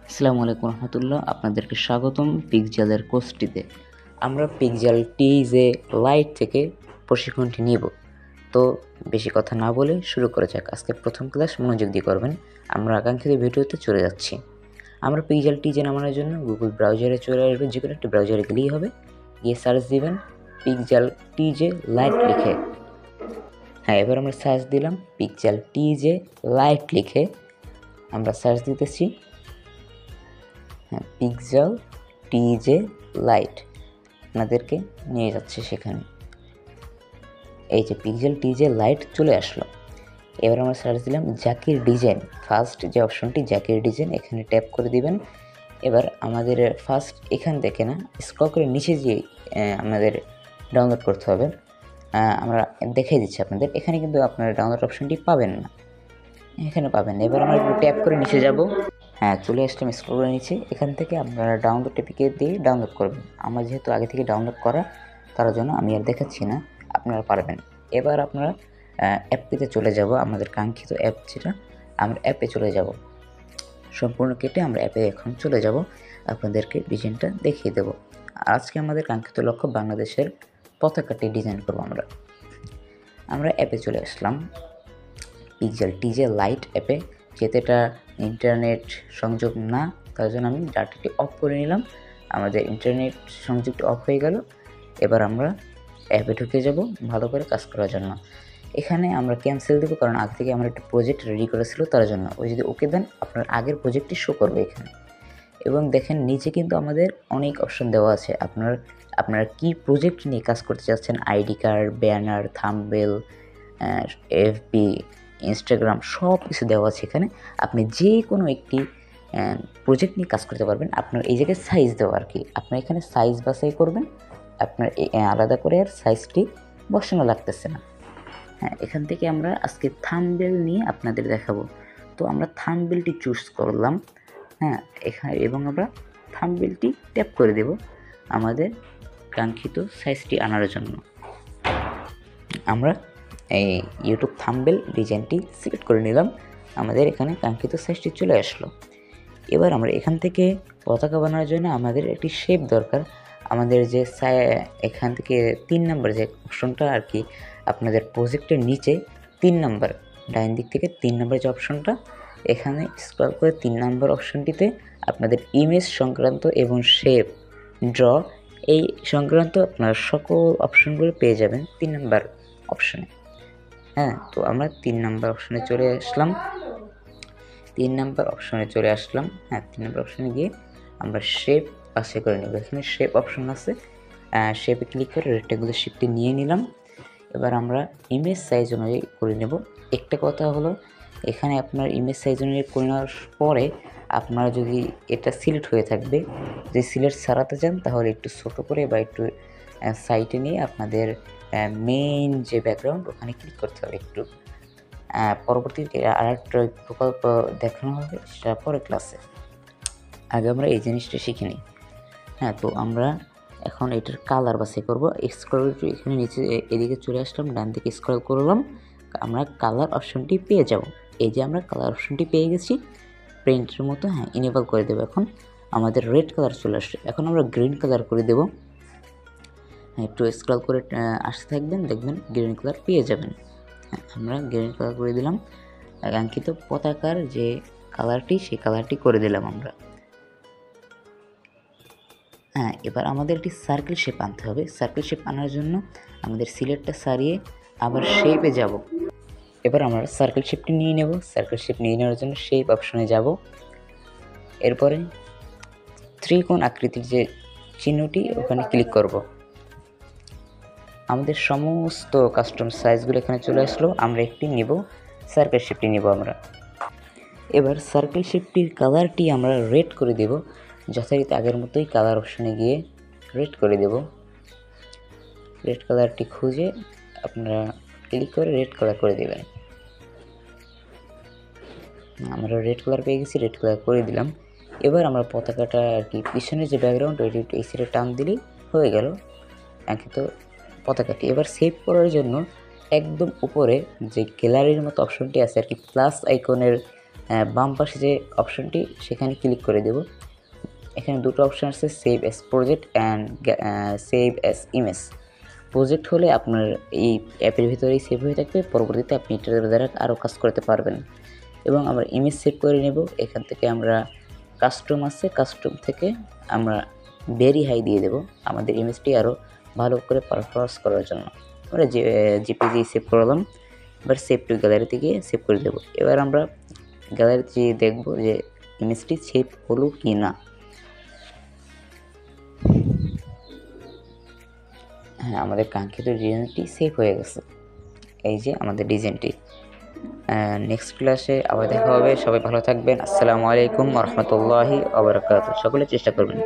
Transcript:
আসসালামু আলাইকুম রহমতুল্লাহ, আপনাদেরকে স্বাগতম পিক্সেলের কোর্সটিতে। আমরা পিক্সেল টিজে লাইট থেকে প্রশিক্ষণটি নিব। তো বেশি কথা না বলে শুরু করা যাক। আজকের প্রথম ক্লাস মনোযোগ দিয়ে করবেন। আমরা আকাঙ্ক্ষিত ভিডিওতে চলে যাচ্ছি। আমরা পিক্সেল টিজে নামানোর জন্য গুগল ব্রাউজারে চলে আসবে, যে কোনো একটি ব্রাউজারে গেলেই হবে। গিয়ে সার্চ দিবেন পিক্সেল টিজে লাইট লিখে। এবার আমরা সার্চ দিলাম পিক্সেল টিজে লাইট লিখে। আমরা সার্চ দিতেছি পিক্সেল টিজে লাইট, আপনাদেরকে নিয়ে যাচ্ছে সেখানে। এই যে পিক্সেল টিজে লাইট চলে আসলো। এবার আমরা সার্চ দিলাম জাকির ডিজাইন। ফার্স্ট যে অপশনটি জাকির ডিজাইন, এখানে ট্যাপ করে দিবেন। এবার আমাদের ফার্স্ট এখান থেকে না, স্ক্রল করে নিচে যেয়ে আমাদের ডাউনলোড করতে হবে। আমরা দেখিয়ে দিচ্ছি আপনাদের। এখানে কিন্তু আপনারা ডাউনলোড অপশনটি পাবেন না, এখানে পাবেন না। এবার আমরা একটু ট্যাপ করে নিচে যাব। চলে আসলাম স্ক্রল করে নিচে। এখান থেকে আপনারা ডাউনলোড টিপিকে দিয়ে ডাউনলোড করবেন। আমার যেহেতু আগে থেকে ডাউনলোড করা, তার জন্য আমি আর দেখাচ্ছি না, আপনারা পারবেন। এবার আপনারা অ্যাপটিতে চলে যাব, আমাদের কাঙ্ক্ষিত অ্যাপ যেটা, আমরা অ্যাপে চলে যাব। সম্পূর্ণ কেটে আমরা অ্যাপে এখন চলে যাব, আপনাদেরকে ডিজাইনটা দেখিয়ে দেব। আজকে আমাদের কাঙ্ক্ষিত লক্ষ্য বাংলাদেশের পতাকাটি ডিজাইন করব। আমরা অ্যাপে চলে আসলাম, পিক্সেল টিজে লাইট অ্যাপে। যেহেতু এটা ইন্টারনেট সংযোগ না, তার জন্য আমি ডাটাটি অফ করে নিলাম। আমাদের ইন্টারনেট সংযোগটি অফ হয়ে গেল। এবার আমরা অ্যাপে ঢুকে যাব ভালো করে কাজ করার জন্য। এখানে আমরা ক্যান্সেল দেবো, কারণ আগে থেকে আমরা একটা প্রজেক্ট রেডি করেছিল, তার জন্য। ওই যদি ওকে দেন, আপনার আগের প্রজেক্টটি শো করবে এখানে। এবং দেখেন নিচে কিন্তু আমাদের অনেক অপশন দেওয়া আছে। আপনারা কি প্রজেক্ট নিয়ে কাজ করতে চাচ্ছেন, ID card, banner, thumbnail, FB, Instagram, সব কিছু দেওয়া আছে এখানে। আপনি যে কোনো একটি প্রজেক্ট নিয়ে কাজ করতে পারবেন। আপনার এই জায়গায় সাইজ দেওয়া আর কি, আপনার এখানে সাইজ বাছাই করবেন। আপনার আলাদা করে আর সাইজটি বসানো লাগতেছে না। এখান থেকে আমরা আজকে থাম্বনেল নিয়ে আপনাদের দেখাবো। তো আমরা থাম্বনেলটি চুজ করলাম। এখানে এবং আমরা থাম্বনেলটি ট্যাপ করে দেব আমাদের কাঙ্ক্ষিত সাইজটি আনার জন্য। আমরা এই ইউটিউব থাম্বনেল ডিজাইনটি সিলেক্ট করে নিলাম। আমাদের এখানে কাঙ্ক্ষিত সাইজটি চলে আসলো। এবার আমরা এখান থেকে পতাকা বানানোর জন্য আমাদের একটি শেপ দরকার। আমাদের যে এখান থেকে 3 নম্বর যে অপশনটা আর কি, আপনাদের প্রজেক্টের নিচে 3 নম্বর, ডাইন দিক থেকে 3 নম্বর যে অপশনটা, এখানে স্ক্রল করে 3 নম্বর অপশনটিতে আপনাদের ইমেজ সংক্রান্ত এবং শেপ, ড্র এই সংক্রান্ত আপনারা সকল অপশনগুলো পেয়ে যাবেন 3 নম্বর অপশনে। তো আমরা 3 নম্বর অপশনে চলে আসলাম। 3 নম্বর অপশনে চলে আসলাম। 3 নম্বর অপশনে গিয়ে আমরা শেপ বাছাই করে নেব। এখানে শেপ অপশন আছে, শেপে ক্লিক করে রেক্ট্যাঙ্গুলার শেপটি নিয়ে নিলাম। এবার আমরা ইমেজ সাইজ অনুযায়ী করে নেব। একটা কথা হলো, এখানে আপনার ইমেজ সাইজ অনুযায়ী করে নেওয়ার পরে আপনারা যদি এটা সিলেক্ট হয়ে থাকবে, যদি সিলেক্ট ছাড়াতে চান, তাহলে একটু ছোটো করে বা একটু সাইডে নিয়ে আপনাদের মেইন যে ব্যাকগ্রাউন্ড, ওখানে ক্লিক করতে হবে একটু। পরবর্তীতে আরেকটা প্রকল্প দেখানো হবে, সেটা পরের ক্লাসে। আগে আমরা এই জিনিসটা শিখে নিই। তো আমরা এখন এটার কালার বাছাই করব। স্ক্রল এখানে নিচে এদিকে চলে আসলাম, ডান দিকে স্ক্রল করলাম, আমরা কালার অপশনটি পেয়ে যাব। এই যে আমরা কালার অপশনটি পেয়ে গেছি, প্রিন্টের মতো। ইনেবল করে দেবো। এখন আমাদের রেড কালার চলে আসছে, এখন আমরা গ্রিন কালার করে দেব। একটু স্ক্রল করে আসতে থাকবেন, দেখবেন গ্রিন কালার পেয়ে যাবেন। আমরা গ্রিন কালার করে দিলাম। কাঙ্ক্ষিত পতাকার যে কালারটি, সেই কালারটি করে দিলাম আমরা। এবার আমাদের একটি সার্কেল শেপ আনতে হবে। সার্কেল শেপ আনার জন্য আমাদের সিলেক্টটা সারিয়ে আবার শেপে যাব। এবার আমরা সার্কেল শেপটি নিয়ে নেব। সার্কেল শেপ নিয়ে নেওয়ার জন্য শেপ অপশনে যাব। এরপরে ত্রিকোণ আকৃতির যে চিহ্নটি, ওখানে ক্লিক করব। আমাদের সমস্ত কাস্টম সাইজগুলো এখানে চলে আসলো। আমরা একটি নিব, সার্কেল শেপটি নিব আমরা। এবার সার্কেল শেপটির কালারটি আমরা রেড করে দেব। যথারীতি আগের মতোই কালার অপশনে গিয়ে রেড করে দেব। রেড কালারটি খুঁজে আপনারা ক্লিক করে রেড কালার করে দেবেন। আমরা রেড কালার পেয়ে গেছি, রেড কালার করে দিলাম। এবার আমরা পতাকাটা আর কি, পিছনের যে ব্যাকগ্রাউন্ড, ওইটি এই সাইডে টান দিলেই হয়ে গেল কিন্তু পতাকাটি। এবার সেভ করার জন্য একদম উপরে যে গ্যালারির মতো অপশনটি আছে আর কি, প্লাস আইকনের বাম পাশে যে অপশনটি সেখানে ক্লিক করে দেব। এখানে দুটো অপশন আছে, save as project and save as image. Project হলে আপনার এই অ্যাপের ভিতরেই সেভ হয়ে থাকবে, পরবর্তীতে আপনি এটার দ্বারা আরও কাজ করতে পারবেন। এবং আমরা ইমেজ সেভ করে নেব। এখান থেকে আমরা কাস্টম আছে, কাস্টম থেকে আমরা ভেরি হাই দিয়ে দেব আমাদের ইমেজটি আরও ভালো করে পারফরমেন্স করার জন্য। আমরা জেপিজি সেভ করলাম, এবার সেভ টু গ্যালারিতে গিয়ে সেভ করে দেব। এবার আমরা গ্যালারিতে দেখব যে ইমেজটি সেভ হলো কি না। হ্যাঁ, আমাদের কাঙ্ক্ষিত ডিজাইনটি সেভ হয়ে গেছে। এই যে আমাদের ডিজাইনটি। নেক্সট ক্লাসে আবার দেখা হবে। সবাই ভালো থাকবেন। আসসালামু আলাইকুম ওয়া রাহমাতুল্লাহি ওয়া বারাকাতুহু। সকলে চেষ্টা করবেন।